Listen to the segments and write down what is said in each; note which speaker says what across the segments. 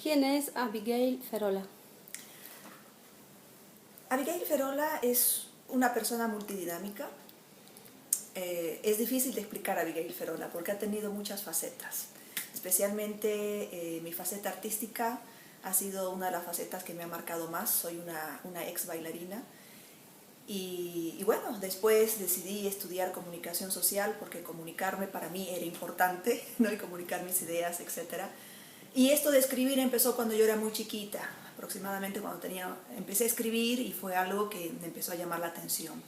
Speaker 1: ¿Quién es Abigail Ferola?
Speaker 2: Abigail Ferola es una persona multidinámica. Es difícil de explicar a Abigail Ferola porque ha tenido muchas facetas. Especialmente mi faceta artística ha sido una de las facetas que me ha marcado más. Soy una ex bailarina. Y bueno, después decidí estudiar comunicación social porque comunicarme para mí era importante, ¿no? Y comunicar mis ideas, etc. Y esto de escribir empezó cuando yo era muy chiquita, aproximadamente cuando empecé a escribir, y fue algo que me empezó a llamar la atención.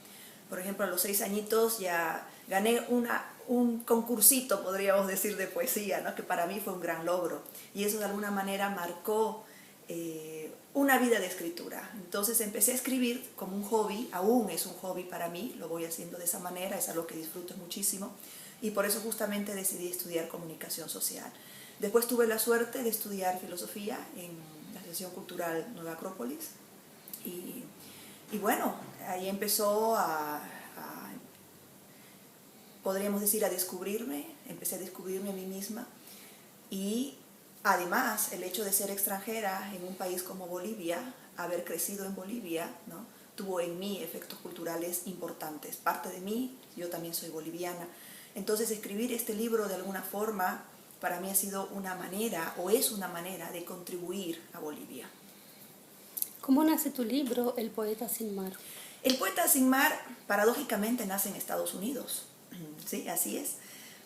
Speaker 2: Por ejemplo, a los 6 añitos ya gané un concursito, podríamos decir, de poesía, ¿no? Que para mí fue un gran logro. Y eso de alguna manera marcó una vida de escritura. Entonces empecé a escribir como un hobby, aún es un hobby para mí, lo voy haciendo de esa manera, es algo que disfruto muchísimo, y por eso justamente decidí estudiar comunicación social. Después tuve la suerte de estudiar filosofía en la Asociación Cultural Nueva Acrópolis, y bueno, ahí empezó podríamos decir, empecé a descubrirme a mí misma. Y además, el hecho de ser extranjera en un país como Bolivia, haber crecido en Bolivia, ¿no? Tuvo en mí efectos culturales importantes. Parte de mí, yo también soy boliviana. Entonces, escribir este libro de alguna forma para mí ha sido una manera, o es una manera, de contribuir a Bolivia.
Speaker 1: ¿Cómo nace tu libro, El poeta sin mar?
Speaker 2: El poeta sin mar, paradójicamente, nace en Estados Unidos. Sí, así es.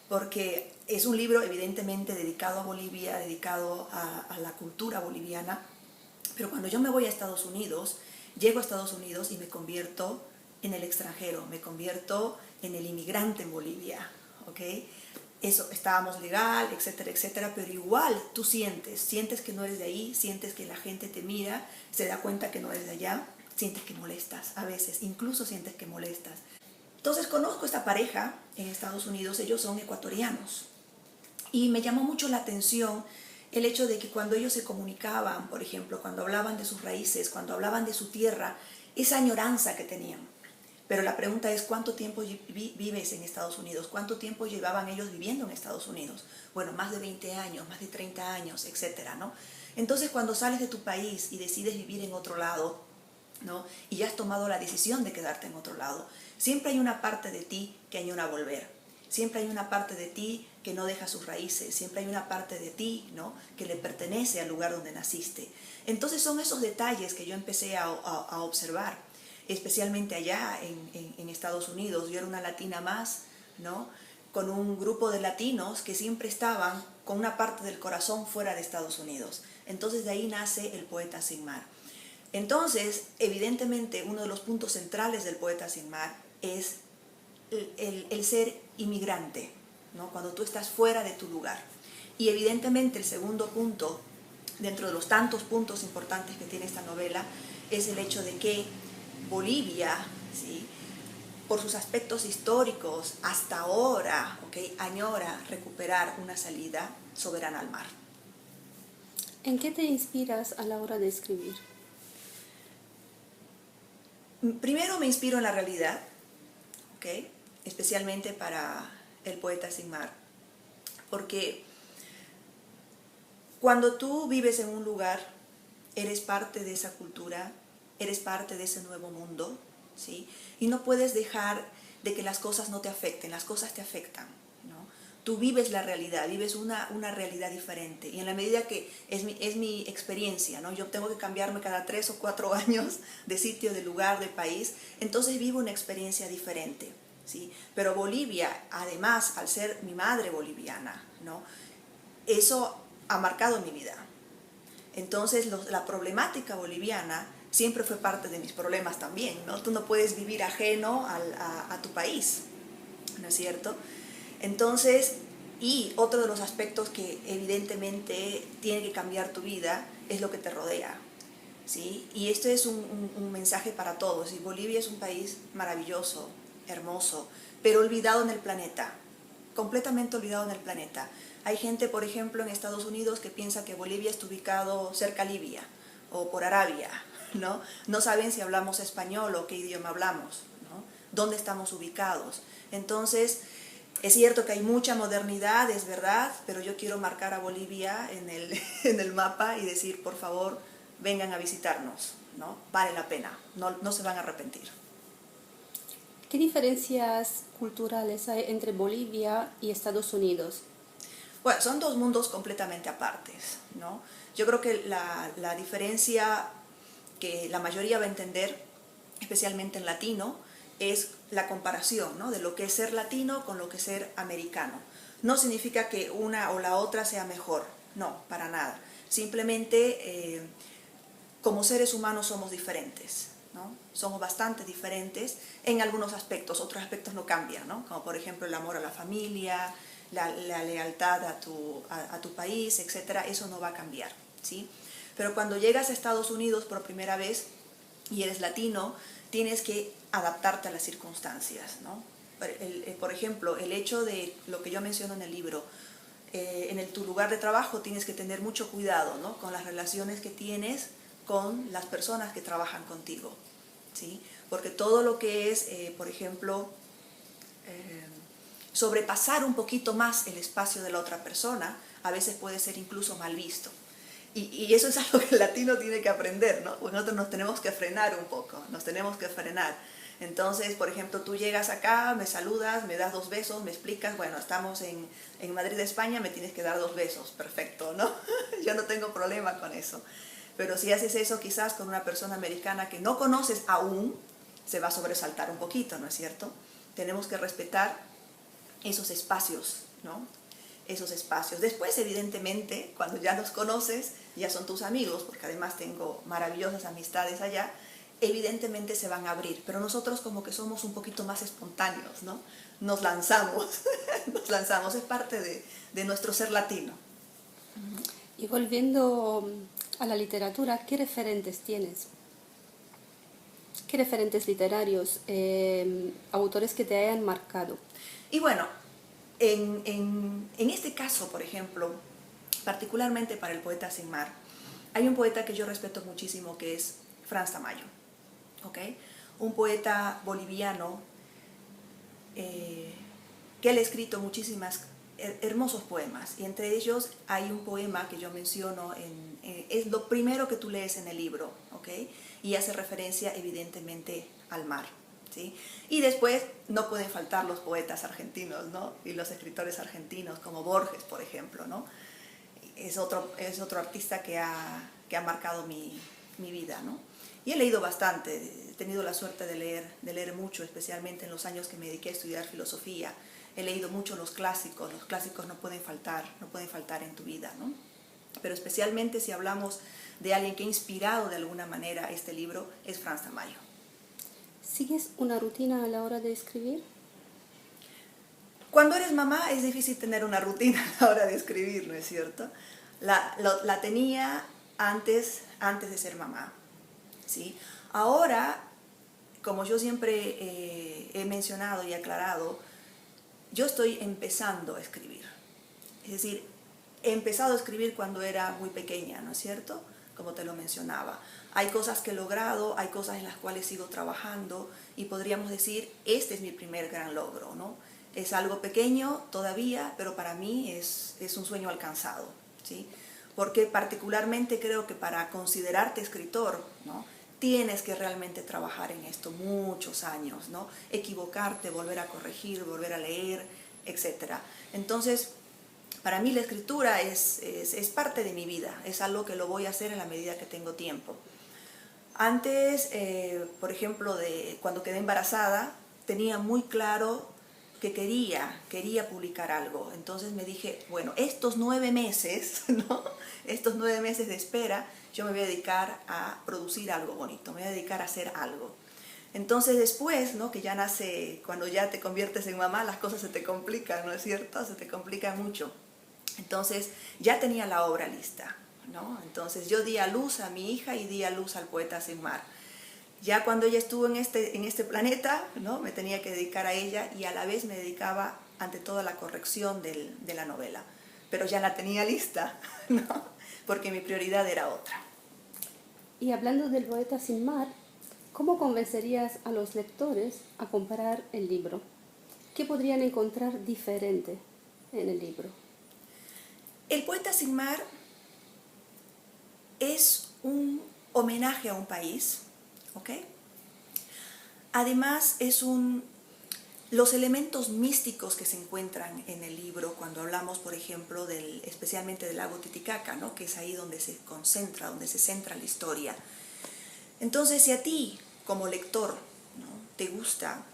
Speaker 2: Porque es un libro evidentemente dedicado a Bolivia, dedicado a la cultura boliviana, pero cuando yo me voy a Estados Unidos, llego a Estados Unidos y me convierto en el extranjero, me convierto en el inmigrante en Bolivia, ¿ok? Eso, estábamos legal, etcétera, etcétera, pero igual tú sientes que no eres de ahí, sientes que la gente te mira, se da cuenta que no eres de allá, sientes que molestas a veces, incluso sientes que molestas. Entonces conozco esta pareja en Estados Unidos, ellos son ecuatorianos, y me llamó mucho la atención el hecho de que cuando ellos se comunicaban, por ejemplo, cuando hablaban de sus raíces, cuando hablaban de su tierra, esa añoranza que tenían. Pero la pregunta es, ¿cuánto tiempo vives en Estados Unidos? ¿Cuánto tiempo llevaban ellos viviendo en Estados Unidos? Bueno, más de 20 años, más de 30 años, etcétera, ¿no? Entonces, cuando sales de tu país y decides vivir en otro lado, ¿no? Y ya has tomado la decisión de quedarte en otro lado, siempre hay una parte de ti que añora volver. Siempre hay una parte de ti que no deja sus raíces, siempre hay una parte de ti, ¿no? Que le pertenece al lugar donde naciste. Entonces son esos detalles que yo empecé a observar, especialmente allá en Estados Unidos. Yo era una latina más, ¿no? Con un grupo de latinos que siempre estaban con una parte del corazón fuera de Estados Unidos. Entonces de ahí nace El poeta sin mar. Entonces, evidentemente, uno de los puntos centrales del poeta sin mar es el ser inmigrante, ¿no? Cuando tú estás fuera de tu lugar. Y evidentemente el segundo punto, dentro de los tantos puntos importantes que tiene esta novela, es el hecho de que Bolivia, ¿sí?, por sus aspectos históricos, hasta ahora, ¿okay?, añora recuperar una salida soberana al mar.
Speaker 1: ¿En qué te inspiras a la hora de escribir?
Speaker 2: Primero me inspiro en la realidad, ¿okay?, especialmente para El poeta sin mar, porque cuando tú vives en un lugar, eres parte de esa cultura, eres parte de ese nuevo mundo, ¿sí? Y no puedes dejar de que las cosas no te afecten, las cosas te afectan, ¿no? Tú vives la realidad, vives una realidad diferente, y en la medida que es mi experiencia, ¿no? Yo tengo que cambiarme cada 3 o 4 años de sitio, de lugar, de país, entonces vivo una experiencia diferente, ¿sí? Pero Bolivia, además, al ser mi madre boliviana, ¿no?, eso ha marcado mi vida. Entonces la problemática boliviana siempre fue parte de mis problemas también, ¿no? Tú no puedes vivir ajeno a tu país, ¿no es cierto? Entonces, y otro de los aspectos que evidentemente tiene que cambiar tu vida es lo que te rodea, ¿sí? Y esto es un mensaje para todos. Y Bolivia es un país maravilloso, hermoso, pero olvidado en el planeta, completamente olvidado en el planeta. Hay gente, por ejemplo, en Estados Unidos que piensa que Bolivia está ubicado cerca a Libia o por Arabia, ¿no? No saben si hablamos español o qué idioma hablamos, ¿no? ¿Dónde estamos ubicados? Entonces, Es cierto que hay mucha modernidad, es verdad, pero yo quiero marcar a Bolivia en el mapa y decir, por favor, vengan a visitarnos, ¿no? Vale la pena, no se van a arrepentir.
Speaker 1: ¿Qué diferencias culturales hay entre Bolivia y Estados Unidos?
Speaker 2: Bueno, son dos mundos completamente apartes, ¿no? Yo creo que la diferencia que la mayoría va a entender, especialmente en latino, es la comparación, ¿no? De lo que es ser latino con lo que es ser americano. No significa que una o la otra sea mejor, no, para nada. Simplemente como seres humanos somos diferentes, ¿no? Somos bastante diferentes en algunos aspectos, otros aspectos no cambian, ¿no? Como por ejemplo el amor a la familia, la lealtad a tu país, etcétera, eso no va a cambiar, ¿sí? Pero cuando llegas a Estados Unidos por primera vez y eres latino, tienes que adaptarte a las circunstancias, ¿no? Por ejemplo, el hecho de lo que yo menciono en el libro, tu lugar de trabajo tienes que tener mucho cuidado, ¿no? Con las relaciones que tienes con las personas que trabajan contigo, ¿sí? Porque todo lo que es, por ejemplo, sobrepasar un poquito más el espacio de la otra persona, a veces puede ser incluso mal visto. Y eso es algo que el latino tiene que aprender, ¿no? Pues nosotros nos tenemos que frenar un poco, nos tenemos que frenar. Entonces, por ejemplo, tú llegas acá, me saludas, me das 2 besos, me explicas, bueno, estamos en Madrid, España, me tienes que dar 2 besos, perfecto, ¿no? Yo no tengo problema con eso. Pero si haces eso quizás con una persona americana que no conoces aún, se va a sobresaltar un poquito, ¿no es cierto? Tenemos que respetar esos espacios, ¿no? Esos espacios. Después, evidentemente, cuando ya los conoces, ya son tus amigos, porque además tengo maravillosas amistades allá, evidentemente se van a abrir, pero nosotros como que somos un poquito más espontáneos, ¿no? Nos lanzamos, nos lanzamos, es parte de nuestro ser latino.
Speaker 1: Y volviendo a la literatura, ¿qué referentes tienes? ¿Qué referentes literarios, autores que te hayan marcado?
Speaker 2: Y bueno, en este caso, por ejemplo, particularmente para el poeta Sin Mar, hay un poeta que yo respeto muchísimo que es Franz Tamayo, ¿ok? Un poeta boliviano que él ha escrito muchísimas hermosos poemas, y entre ellos hay un poema que yo menciono, es lo primero que tú lees en el libro, ¿ok? Y hace referencia evidentemente al mar, ¿sí? Y después no pueden faltar los poetas argentinos, ¿no? Y los escritores argentinos como Borges, por ejemplo, ¿no? Es otro artista que ha marcado mi vida, ¿no? Y he leído bastante, he tenido la suerte de leer mucho, especialmente en los años que me dediqué a estudiar filosofía. He leído mucho los clásicos no pueden faltar en tu vida, ¿no? Pero especialmente si hablamos de alguien que ha inspirado de alguna manera este libro, es Franz Tamayo.
Speaker 1: ¿Sigues una rutina a la hora de escribir?
Speaker 2: Cuando eres mamá es difícil tener una rutina a la hora de escribir, ¿no es cierto? La tenía antes de ser mamá, ¿sí? Ahora, como yo siempre he mencionado y aclarado, yo estoy empezando a escribir. Es decir, he empezado a escribir cuando era muy pequeña, ¿no es cierto? Como te lo mencionaba. Hay cosas que he logrado, hay cosas en las cuales sigo trabajando y podríamos decir, este es mi primer gran logro, ¿no? Es algo pequeño todavía, pero para mí es un sueño alcanzado, ¿sí? Porque particularmente creo que para considerarte escritor, ¿no? Tienes que realmente trabajar en esto muchos años, ¿no? Equivocarte, volver a corregir, volver a leer, etc. Entonces, para mí la escritura es parte de mi vida, es algo que lo voy a hacer en la medida que tengo tiempo. Antes, por ejemplo, cuando quedé embarazada, tenía muy claro que quería publicar algo. Entonces me dije, bueno, estos 9 meses, ¿no? Estos 9 meses de espera, yo me voy a dedicar a producir algo bonito, me voy a dedicar a hacer algo. Entonces después, ¿no? Que ya nace, cuando ya te conviertes en mamá, las cosas se te complican, ¿no es cierto? Se te complican mucho. Entonces ya tenía la obra lista, ¿no? Entonces yo di a luz a mi hija y di a luz al poeta Sin Mar. Ya cuando ella estuvo en este planeta, ¿no? Me tenía que dedicar a ella y a la vez me dedicaba ante todo a la corrección de la novela. Pero ya la tenía lista, ¿no? Porque mi prioridad era otra.
Speaker 1: Y hablando del poeta Sin Mar, ¿cómo convencerías a los lectores a comprar el libro? ¿Qué podrían encontrar diferente en el libro?
Speaker 2: El poeta sin mar es un homenaje a un país, ¿ok? Además los elementos místicos que se encuentran en el libro cuando hablamos, por ejemplo, especialmente del lago Titicaca, ¿no? Que es ahí donde se concentra, donde se centra la historia. Entonces, si a ti, como lector, ¿no? te gusta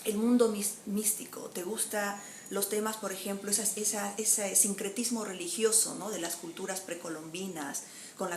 Speaker 2: el mundo místico, te gusta los temas, por ejemplo, ese sincretismo religioso, ¿no? de las culturas precolombinas, con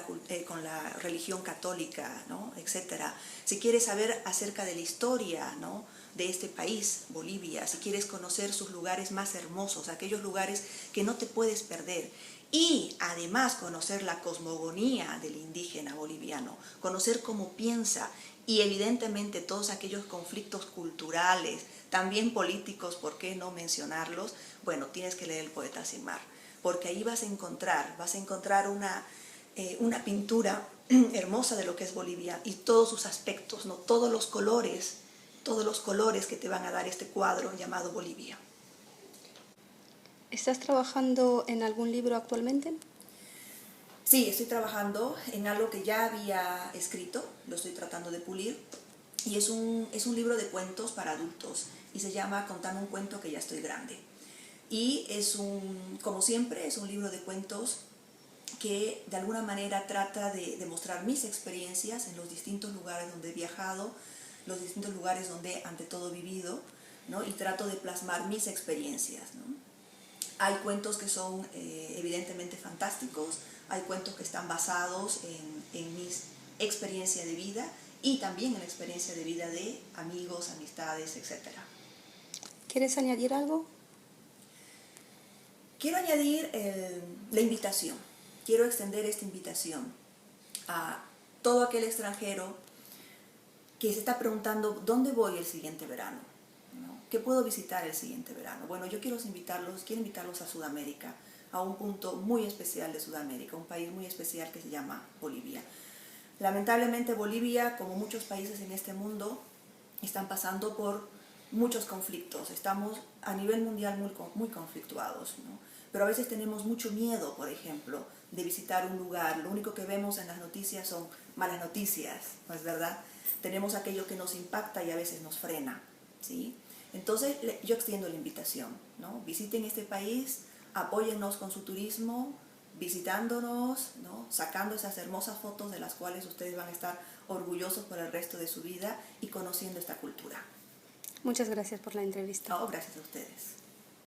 Speaker 2: la religión católica, ¿no? etcétera. Si quieres saber acerca de la historia, ¿no? de este país, Bolivia, si quieres conocer sus lugares más hermosos, aquellos lugares que no te puedes perder, y además conocer la cosmogonía del indígena boliviano, conocer cómo piensa, y evidentemente todos aquellos conflictos culturales, también políticos, ¿por qué no mencionarlos? Bueno, tienes que leer El poeta sin mar, porque ahí vas a encontrar una pintura hermosa de lo que es Bolivia y todos sus aspectos, ¿no? todos los colores que te van a dar este cuadro llamado Bolivia.
Speaker 1: ¿Estás trabajando en algún libro actualmente?
Speaker 2: Sí, estoy trabajando en algo que ya había escrito, lo estoy tratando de pulir, y es un libro de cuentos para adultos, y se llama Contame un cuento que ya estoy grande. Y como siempre, es un libro de cuentos que de alguna manera trata de mostrar mis experiencias en los distintos lugares donde he viajado, los distintos lugares donde ante todo he vivido, ¿no? Y trato de plasmar mis experiencias, ¿no? Hay cuentos que son evidentemente fantásticos, hay cuentos que están basados en mis experiencias de vida y también en la experiencia de vida de amigos, amistades, etc.
Speaker 1: ¿Quieres añadir algo?
Speaker 2: Quiero añadir la invitación, quiero extender esta invitación a todo aquel extranjero que se está preguntando ¿dónde voy el siguiente verano? ¿No? ¿Qué puedo visitar el siguiente verano? Bueno, yo quiero invitarlos a Sudamérica, a un punto muy especial de Sudamérica, un país muy especial que se llama Bolivia. Lamentablemente Bolivia, como muchos países en este mundo, están pasando por muchos conflictos. Estamos a nivel mundial muy conflictuados, ¿no? Pero a veces tenemos mucho miedo, por ejemplo, de visitar un lugar. Lo único que vemos en las noticias son malas noticias, ¿no es verdad? Tenemos aquello que nos impacta y a veces nos frena, ¿sí? Entonces yo extiendo la invitación, ¿no? Visiten este país, apóyennos con su turismo, visitándonos, ¿no? Sacando esas hermosas fotos de las cuales ustedes van a estar orgullosos por el resto de su vida y conociendo esta cultura.
Speaker 1: Muchas gracias por la entrevista.
Speaker 2: No, gracias a ustedes.